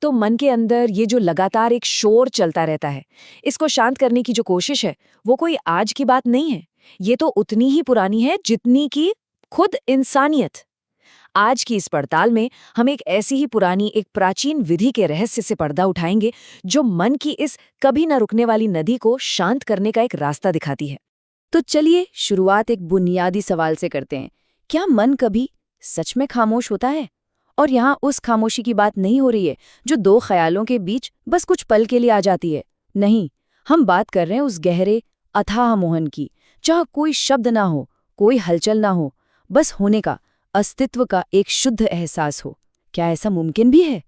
तो मन के अंदर ये जो लगातार एक शोर चलता रहता है, इसको शांत करने की जो कोशिश है, वो कोई आज की बात नहीं है। ये तो उतनी ही पुरानी है जितनी कि खुद इंसानियत। आज की इस पड़ताल में हम एक ऐसी ही पुरानी, एक प्राचीन विधि के रहस्य से पर्दा उठाएंगे, जो मन की इस कभी न रुकने वाली नदी को शांत करने का एक रास्ता दिखाती है। तो चलिए शुरुआत एक बुनियादी सवाल से करते हैं। क्या मन कभी सच में खामोश होता है? और यहाँ उस खामोशी की बात नहीं हो रही है जो दो ख्यालों के बीच बस कुछ पल के लिए आ जाती है। नहीं, हम बात कर रहे हैं उस गहरे अथाह मोहन की, जहाँ कोई शब्द ना हो, कोई हलचल ना हो, बस होने का, अस्तित्व का एक शुद्ध एहसास हो। क्या ऐसा मुमकिन भी है?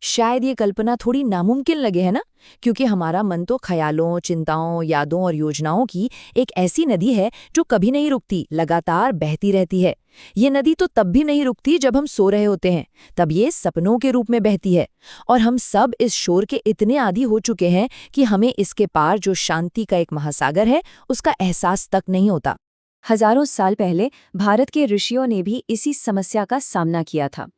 शायद ये कल्पना थोड़ी नामुमकिन लगे, है ना? क्योंकि हमारा मन तो ख्यालों, चिंताओं, यादों और योजनाओं की एक ऐसी नदी है जो कभी नहीं रुकती, लगातार बहती रहती है। ये नदी तो तब भी नहीं रुकती जब हम सो रहे होते हैं, तब ये सपनों के रूप में बहती है। और हम सब इस शोर के इतने आदी हो चुके हैं कि हमें इसके पार जो शांति का एक महासागर है, उसका एहसास तक नहीं होता। हजारों साल पहले भारत के ऋषियों ने भी इसी समस्या का सामना किया था।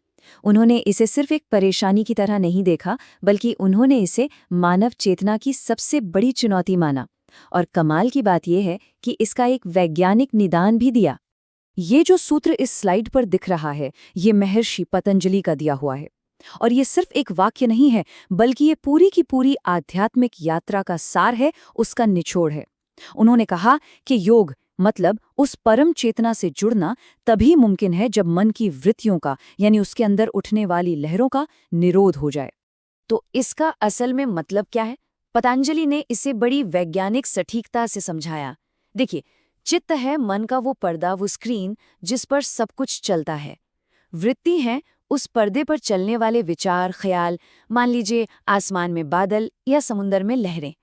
उन्होंने इसे सिर्फ एक परेशानी की तरह नहीं देखा, बल्कि उन्होंने इसे मानव चेतना की सबसे बड़ी चुनौती माना। और कमाल की बात यह है कि इसका एक वैज्ञानिक निदान भी दिया। ये जो सूत्र इस स्लाइड पर दिख रहा है, ये महर्षि पतंजलि का दिया हुआ है। और ये सिर्फ एक वाक्य नहीं है, बल्कि ये पूरी की पूरी आध्यात्मिक यात्रा का सार है, उसका निचोड़ है। उन्होंने कहा कि योग मतलब उस परम चेतना से जुड़ना तभी मुमकिन है जब मन की वृत्तियों का, यानी उसके अंदर उठने वाली लहरों का निरोध हो जाए। तो इसका असल में मतलब क्या है? पतंजलि ने इसे बड़ी वैज्ञानिक सटीकता से समझाया। देखिए, चित्त है मन का वो पर्दा, वो स्क्रीन जिस पर सब कुछ चलता है। वृत्ति है उस पर्दे पर चलने वाले विचार, ख्याल, मान लीजिए आसमान में बादल या समुद्र में लहरें।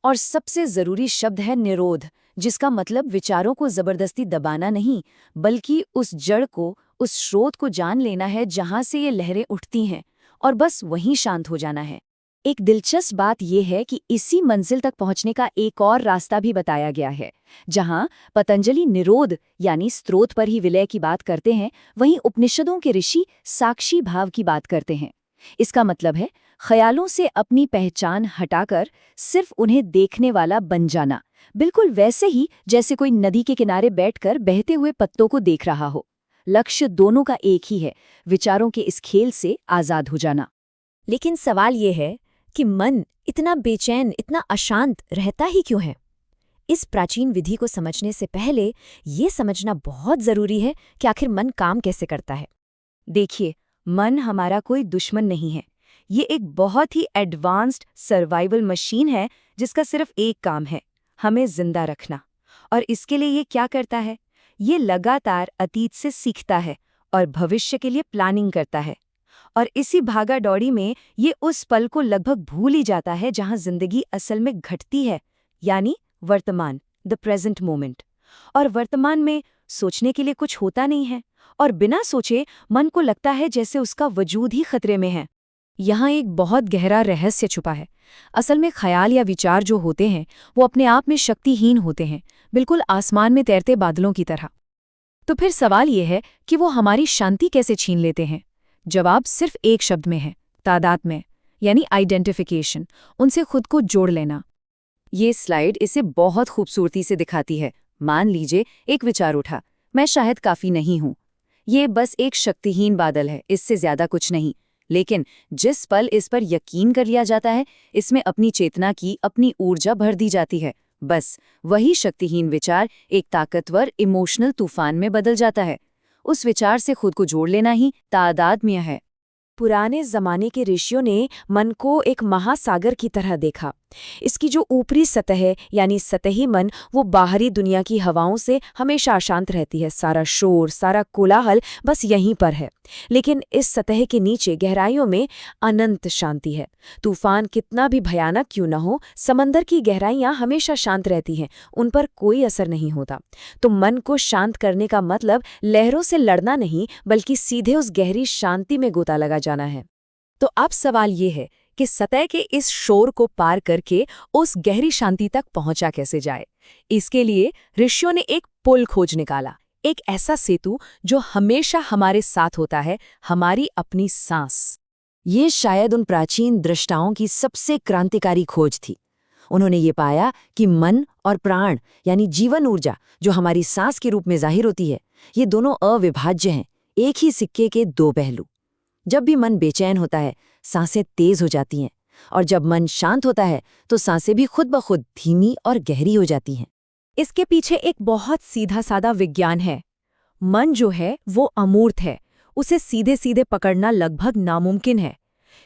और सबसे जरूरी शब्द है निरोध, जिसका मतलब विचारों को जबरदस्ती दबाना नहीं, बल्कि उस जड़ को, उस स्रोत को जान लेना है जहां से ये लहरें उठती हैं, और बस वहीं शांत हो जाना है। एक दिलचस्प बात यह है कि इसी मंजिल तक पहुंचने का एक और रास्ता भी बताया गया है। जहां पतंजलि निरोध यानी स्रोत पर ही विलय की बात करते हैं, वहीं उपनिषदों के ऋषि साक्षी भाव की बात करते हैं। इसका मतलब है ख्यालों से अपनी पहचान हटाकर सिर्फ उन्हें देखने वाला बन जाना, बिल्कुल वैसे ही जैसे कोई नदी के किनारे बैठकर बहते हुए पत्तों को देख रहा हो। लक्ष्य दोनों का एक ही है, विचारों के इस खेल से आजाद हो जाना। लेकिन सवाल यह है कि मन इतना बेचैन, इतना अशांत रहता ही क्यों है? इस प्राचीन विधि को समझने से पहले ये समझना बहुत जरूरी है कि आखिर मन काम कैसे करता है। देखिए, मन हमारा कोई दुश्मन नहीं है। ये एक बहुत ही एडवांस्ड सर्वाइवल मशीन है जिसका सिर्फ एक काम है, हमें जिंदा रखना। और इसके लिए ये क्या करता है? ये लगातार अतीत से सीखता है और भविष्य के लिए प्लानिंग करता है। और इसी भागा दौड़ी में ये उस पल को लगभग भूल ही जाता है जहां जिंदगी असल में घटती है, यानी वर्तमान, द प्रेजेंट मोमेंट। और वर्तमान में सोचने के लिए कुछ होता नहीं है, और बिना सोचे मन को लगता है जैसे उसका वजूद ही खतरे में है। यहाँ एक बहुत गहरा रहस्य छुपा है। असल में ख्याल या विचार जो होते हैं, वो अपने आप में शक्तिहीन होते हैं, बिल्कुल आसमान में तैरते बादलों की तरह। तो फिर सवाल ये है कि वो हमारी शांति कैसे छीन लेते हैं? जवाब सिर्फ एक शब्द में है, तादात्म्य, यानी आइडेंटिफिकेशन, उनसे खुद को जोड़ लेना। ये स्लाइड इसे बहुत खूबसूरती से दिखाती है। मान लीजिए एक विचार उठा, मैं शायद काफी नहीं हूं। ये बस एक शक्तिहीन बादल है, इससे ज्यादा कुछ नहीं। लेकिन जिस पल इस पर यकीन कर लिया जाता है, इसमें अपनी चेतना की, अपनी ऊर्जा भर दी जाती है, बस वही शक्तिहीन विचार एक ताकतवर इमोशनल तूफान में बदल जाता है। उस विचार से खुद को जोड़ लेना ही तादात्म्य है। पुराने जमाने के ऋषियों ने मन को एक महासागर की तरह देखा। इसकी जो ऊपरी सतह है, यानी सतही मन, वो बाहरी दुनिया की हवाओं से हमेशा अशांत रहती है। सारा शोर, सारा कोलाहल बस यहीं पर है। लेकिन इस सतह के नीचे गहराइयों में अनंत शांति है। तूफान कितना भी भयानक क्यों न हो, समंदर की गहराइयां हमेशा शांत रहती हैं, उन पर कोई असर नहीं होता। तो मन को शांत करने का मतलब लहरों से लड़ना नहीं, बल्कि सीधे उस गहरी शांति में गोता लगा जाना है। तो अब सवाल ये है कि सतह के इस शोर को पार करके उस गहरी शांति तक पहुंचा कैसे जाए। इसके लिए ऋषियों ने एक पुल खोज निकाला, एक ऐसा सेतु जो हमेशा हमारे साथ होता है, हमारी अपनी सांस। ये शायद उन प्राचीन दृष्टाओं की सबसे क्रांतिकारी खोज थी। उन्होंने ये पाया कि मन और प्राण यानी जीवन ऊर्जा जो हमारी सांस के रूप में जाहिर होती है, ये दोनों अविभाज्य हैं, एक ही सिक्के के दो पहलू। जब भी मन बेचैन होता है, सांसें तेज हो जाती हैं, और जब मन शांत होता है तो सांसें भी खुद ब खुद धीमी और गहरी हो जाती हैं। इसके पीछे एक बहुत सीधा साधा विज्ञान है। मन जो है वो अमूर्त है, उसे सीधे सीधे पकड़ना लगभग नामुमकिन है।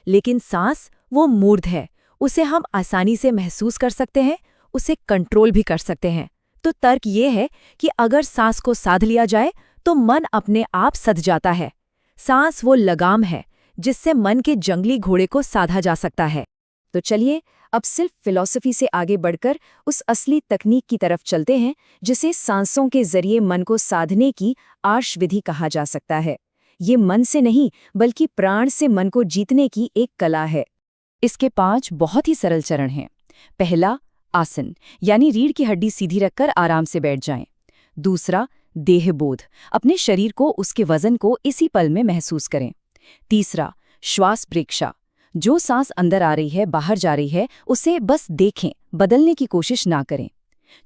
लेकिन सांस वो मूर्त है, उसे हम आसानी से महसूस कर सकते हैं, उसे कंट्रोल भी कर सकते हैं। तो तर्क ये है कि अगर सांस को साध लिया जाए तो मन अपने आप सध जाता है। सांस वो लगाम है जिससे मन के जंगली घोड़े को साधा जा सकता है। तो चलिए अब सिर्फ फिलॉसफी से आगे बढ़कर उस असली तकनीक की तरफ चलते हैं जिसे सांसों के जरिए मन को साधने की आर्ष विधि कहा जा सकता है। ये मन से नहीं बल्कि प्राण से मन को जीतने की एक कला है। इसके 5 बहुत ही सरल चरण हैं। पहला, आसन, यानी रीढ़ की हड्डी सीधी रखकर आराम से बैठ जाएं। दूसरा, देहबोध, अपने शरीर को, उसके वजन को इसी पल में महसूस करें। तीसरा, श्वास प्रेक्षा, जो सांस अंदर आ रही है, बाहर जा रही है, उसे बस देखें, बदलने की कोशिश ना करें।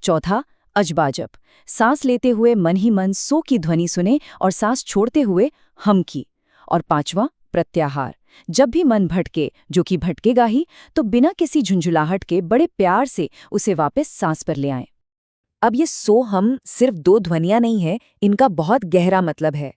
चौथा, अजबाजब, सांस लेते हुए मन ही मन सो की ध्वनि सुने और सांस छोड़ते हुए हम की। और पांचवा, प्रत्याहार, जब भी मन भटके, जो कि भटकेगा ही, तो बिना किसी झुंझुलाहट के बड़े प्यार से उसे वापस सांस पर ले आएं। अब ये सो हम सिर्फ 2 ध्वनियां नहीं है, इनका बहुत गहरा मतलब है।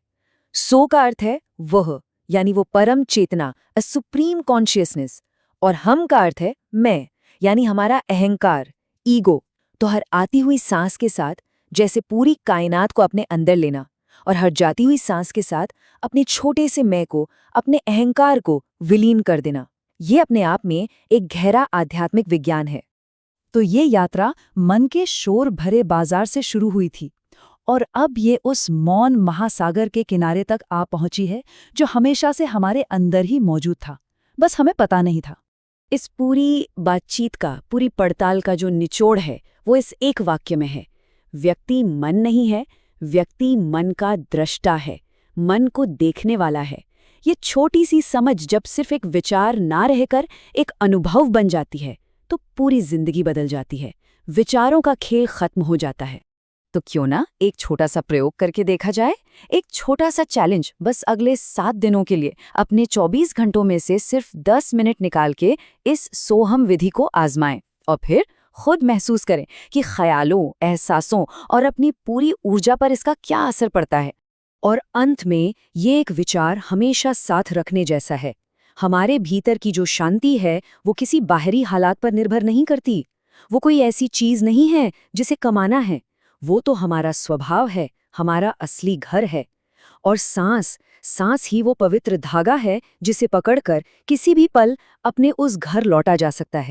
सो का अर्थ है वह, यानी वो परम चेतना, अ सुप्रीम कॉन्शियसनेस, और हम का अर्थ है मैं, यानी हमारा अहंकार, ईगो। तो हर आती हुई सांस के साथ जैसे पूरी कायनात को अपने अंदर लेना, और हर जाती हुई सांस के साथ अपने छोटे से मैं को, अपने अहंकार को विलीन कर देना। ये अपने आप में एक गहरा आध्यात्मिक विज्ञान है। तो ये यात्रा मन के शोर भरे बाजार से शुरू हुई थी और अब ये उस मौन महासागर के किनारे तक आ पहुंची है जो हमेशा से हमारे अंदर ही मौजूद था, बस हमें पता नहीं था। इस पूरी बातचीत का, पूरी पड़ताल का जो निचोड़ है वो इस एक वाक्य में है। व्यक्ति मन नहीं है, व्यक्ति मन का दृष्टा है, मन को देखने वाला है। ये छोटी सी समझ जब सिर्फ एक विचार ना रहकर एक अनुभव बन जाती है तो पूरी जिंदगी बदल जाती है। विचारों का खेल खत्म हो जाता है। तो क्यों ना एक छोटा सा प्रयोग करके देखा जाए? एक छोटा सा चैलेंज, बस अगले 7 दिनों के लिए अपने 24 घंटों में से सिर्फ 10 मिनट निकाल के इस सोहम विधि को आजमाएं और फिर खुद महसूस करें कि ख्यालों, एहसासों और अपनी पूरी ऊर्जा पर इसका क्या असर पड़ता है। और अंत में ये एक विचार हमेशा साथ रखने जैसा है। हमारे भीतर की जो शांति है वो किसी बाहरी हालात पर निर्भर नहीं करती। वो कोई ऐसी चीज नहीं है जिसे कमाना है। वो तो हमारा स्वभाव है, हमारा असली घर है। और सांस ही वो पवित्र धागा है जिसे पकड़कर किसी भी पल अपने उस घर लौटा जा सकता है।